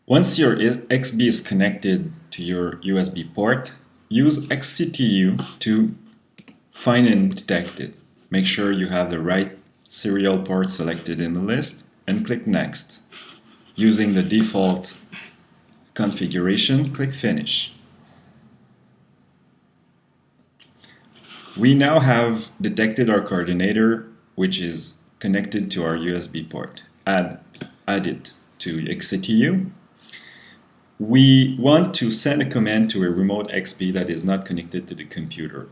Once your xbee is connected to your USB port, use xctu to find and detect it. Make sure you have the right serial port selected in the list and click Next. Using the default configuration, click Finish. We now have detected our coordinator, which is connected to our USB port. Add it to xctu. We want to send a command to a remote xbee that is not connected to the computer.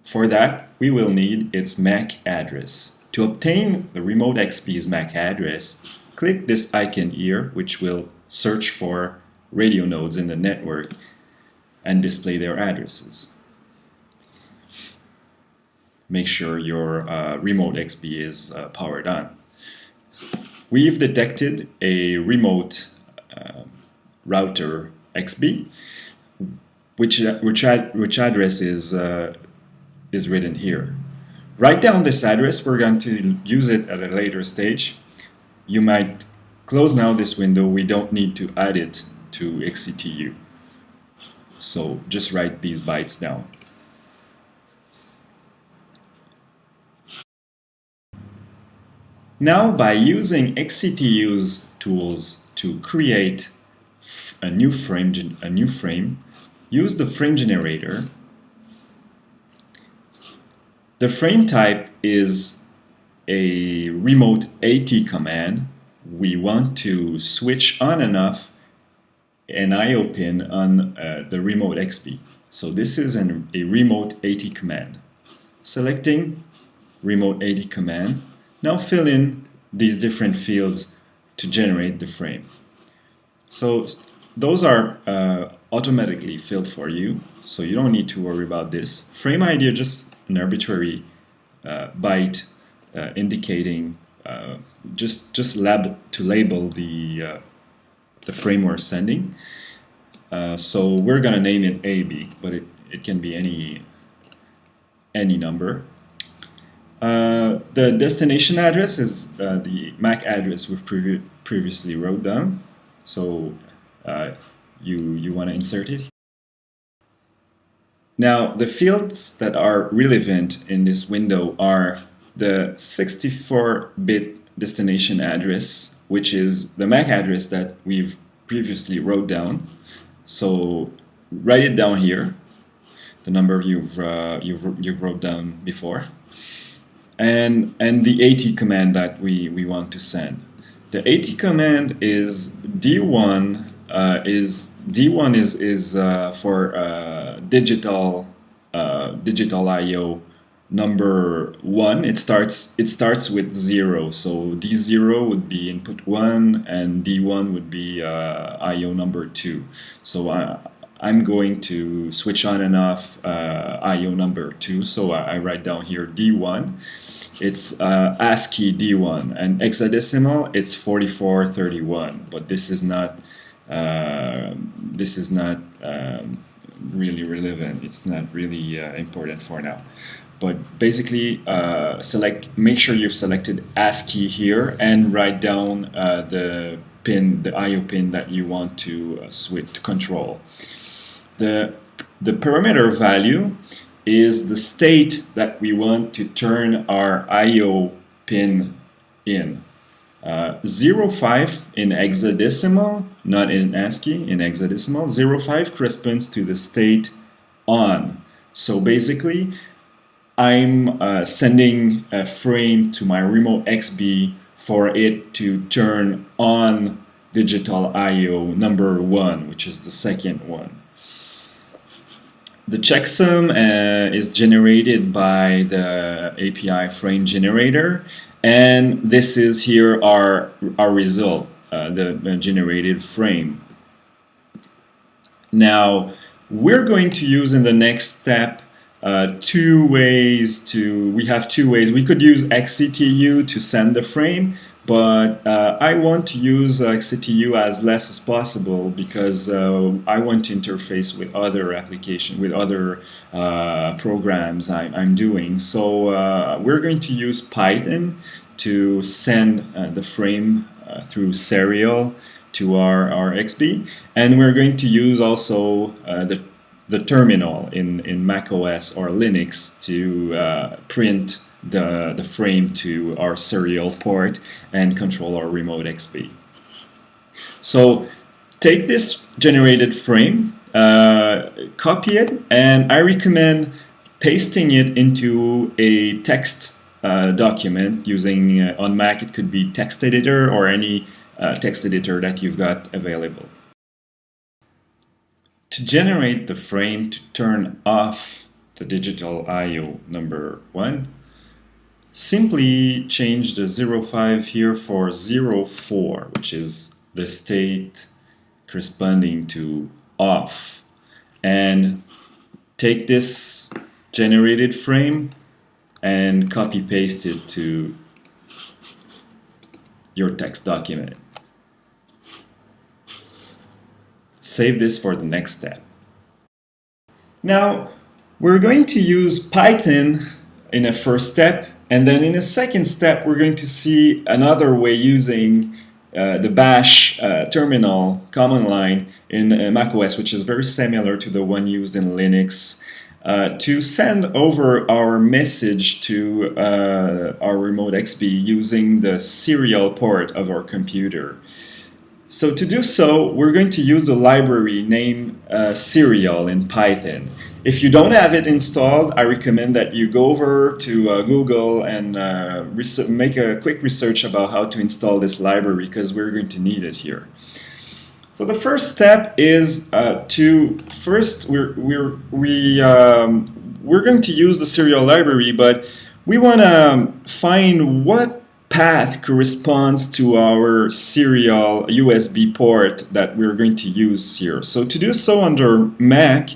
For that, we will need its MAC address. To obtain the remote xbee's MAC address, click this icon here, which will search for radio nodes in the network and display their addresses. Make sure your remote xbee is powered on. We've detected a remote router xbee, which address is written here. Write down this address. We're going to use it at a later stage. You might close now this window. We don't need to add it to xctu. So just write these bytes down. Now, by using xctu's tools to create a new frame, use the frame generator. The frame type is a remote AT command. We want to switch on and off an I/O pin on the remote xbee. So this is a remote AT command. Selecting remote AT command. Now fill in these different fields to generate the frame. So those are automatically filled for you, so you don't need to worry about this. Frame ID is just an arbitrary byte indicating just to label the frame we're sending. So we're gonna name it AB, but it can be any number. The destination address is the MAC address we've previously wrote down. So you want to insert it. Now, the fields that are relevant in this window are the 64-bit destination address, which is the MAC address that we've previously wrote down. So write it down here, the number you've wrote down before, and the AT command that we want to send. The AT command is D1. D1 is for digital I/O number 1. It starts with 0. So D0 would be input 1, and D1 would be I/O number 2. So I'm going to switch on and off I/O number 2. So I write down here D1. It's ASCII D1, and hexadecimal it's 4431. But this is not really relevant. It's not really important for now. But basically, make sure you've selected ASCII here and write down the I/O pin that you want to switch to control. The parameter value is the state that we want to turn our I/O pin in. 05 in hexadecimal, not in ASCII, in hexadecimal. 05 corresponds to the state on. So basically, I'm sending a frame to my remote xbee for it to turn on digital I/O number 1, which is the second one. The checksum is generated by the API frame generator, and this is here our result, the generated frame. Now we're going to use in the next step we have two ways. We could use xctu to send the frame, but I want to use xctu as less as possible because I want to interface with other applications, with other programs I'm doing. So we're going to use Python to send the frame through serial to our xbee, and we're going to use also the terminal in Mac OS or Linux to print the frame to our serial port and control our remote xbee. So take this generated frame, copy it, and I recommend pasting it into a text document using, on Mac it could be text editor or any text editor that you've got available. To generate the frame to turn off the digital I/O number 1, simply change the 05 here for 04, which is the state corresponding to off, and take this generated frame and copy paste it to your text document. Save this for the next step. Now we're going to use Python in a first step, and then in a second step we're going to see another way using the bash terminal command line in macOS, which is very similar to the one used in Linux, to send over our message to our remote xbee using the serial port of our computer. So to do so, we're going to use a library named serial in Python. If you don't have it installed, I recommend that you go over to Google and make a quick research about how to install this library, because we're going to need it here. So the first step is we're going to use the serial library, but we want to find what path corresponds to our serial USB port that we're going to use here. So to do so, under Mac,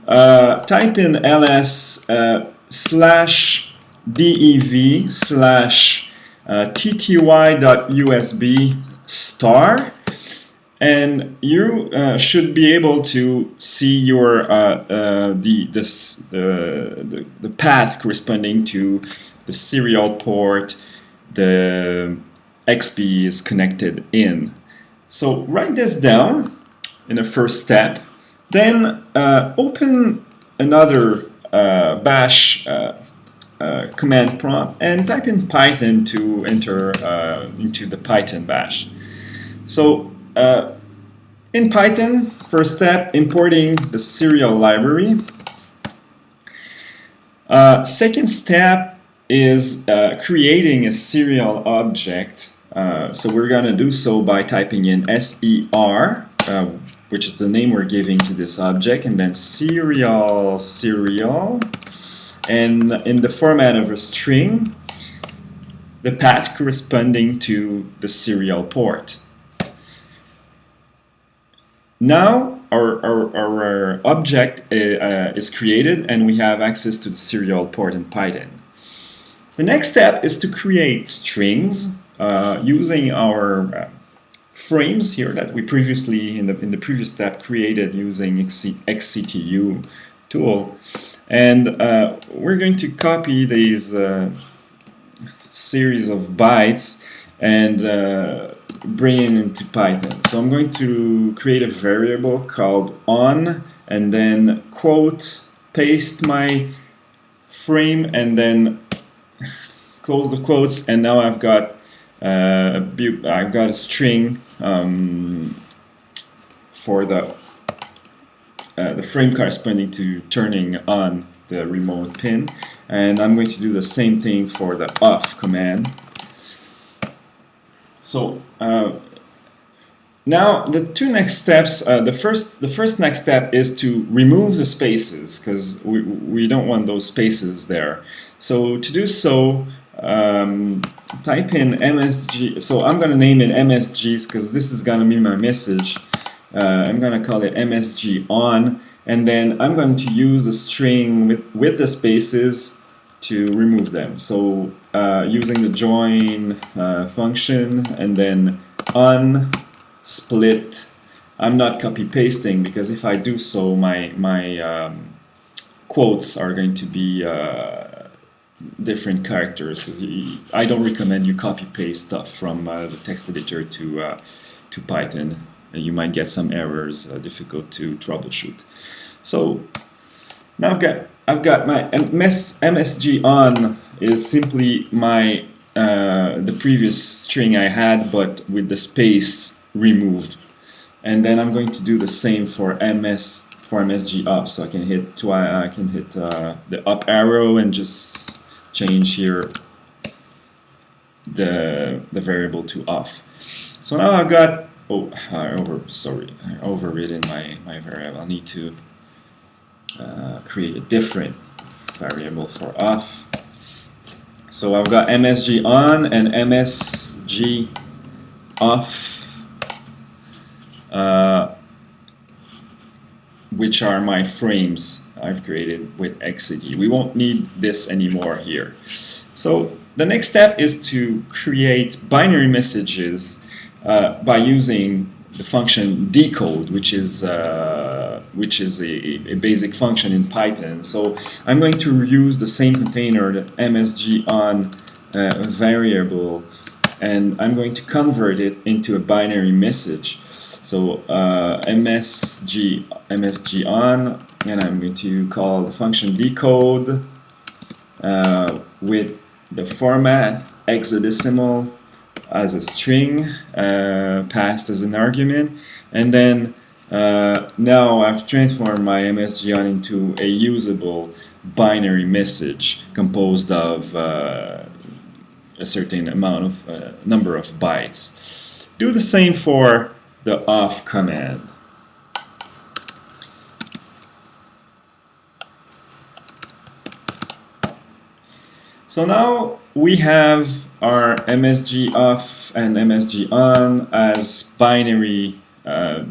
type in ls /dev /tty.usb star, and you should be able to see your the path corresponding to the serial port the xbee is connected in. So write this down in the first step, then open another bash command prompt and type in Python to enter into the Python bash. So in Python, first step, importing the serial library. Second step is creating a serial object. So we're going to do so by typing in ser, which is the name we're giving to this object, and then serial, and in the format of a string, the path corresponding to the serial port. Now our object is created and we have access to the serial port in Python. The next step is to create strings using our frames here that we previously, in the previous step, created using xctu tool. And we're going to copy these series of bytes and bring it into Python. So I'm going to create a variable called on, and then quote, paste my frame, and then close the quotes, and now I've got a string for the frame corresponding to turning on the remote pin, and I'm going to do the same thing for the off command. So now the two next steps, the first next step is to remove the spaces, because we don't want those spaces there. So to do so, type in msg. So I'm going to name it msg because this is going to be my message. I'm going to call it msg on, and then I'm going to use a string with the spaces to remove them. So using the join function, and then on split. I'm not copy pasting, because if I do so, my quotes are going to be different characters, because I don't recommend you copy paste stuff from the text editor to to Python. You might get some errors, difficult to troubleshoot. So now I've got my MSG on is simply my the previous string I had, but with the space removed. And then I'm going to do the same for MSG off. So I can hit the up arrow and just change here the variable to off. So now I've got I overridden my variable. I need to create a different variable for off. So I've got MSG on and MSG off, which are my frames I've created with xbee. We won't need this anymore here. So the next step is to create binary messages by using the function decode, which is a basic function in Python. So I'm going to use the same container, the MSG on variable, and I'm going to convert it into a binary message. So MSG on, and I'm going to call the function decode with the format hexadecimal as a string passed as an argument, and then now I've transformed my MSG on into a usable binary message composed of a certain amount of number of bytes. Do the same for the off command. So now we have our MSG off and MSG on as binary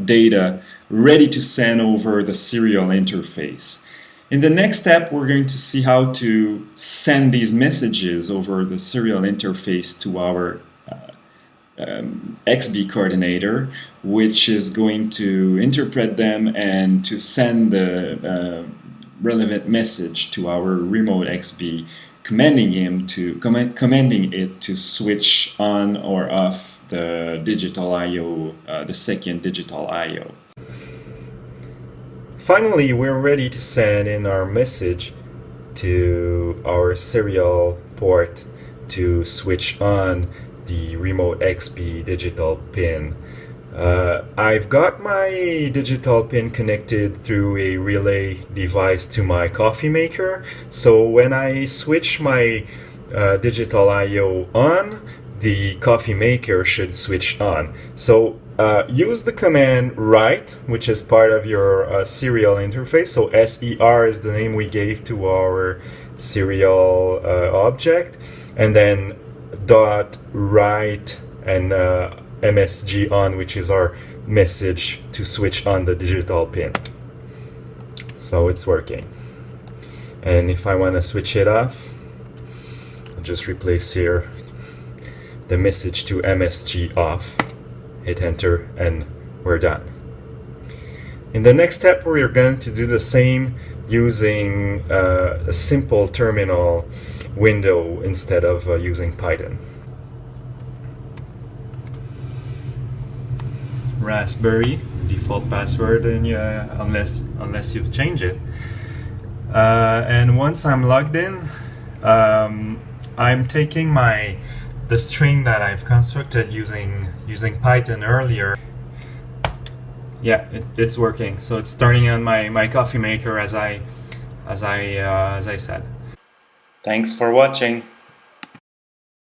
data ready to send over the serial interface. In the next step, we're going to see how to send these messages over the serial interface to our xbee coordinator, which is going to interpret them and to send the relevant message to our remote xbee, commanding it to switch on or off the digital I/O, the second digital I/O. Finally, we're ready to send in our message to our serial port to switch on the remote xbee digital pin. I've got my digital pin connected through a relay device to my coffee maker, so when I switch my digital I/O on, the coffee maker should switch on. So use the command write, which is part of your serial interface. So SER is the name we gave to our serial object, and then dot write and MSG on, which is our message to switch on the digital pin. So it's working. And if I want to switch it off, I'll just replace here the message to MSG off, hit enter, and we're done. In the next step, we're going to do the same using a simple terminal window instead of using Python. Raspberry default password, and unless you've changed it. And once I'm logged in, I'm taking the string that I've constructed using Python earlier. Yeah, it's working. So it's turning on my coffee maker as I said. Thanks for watching.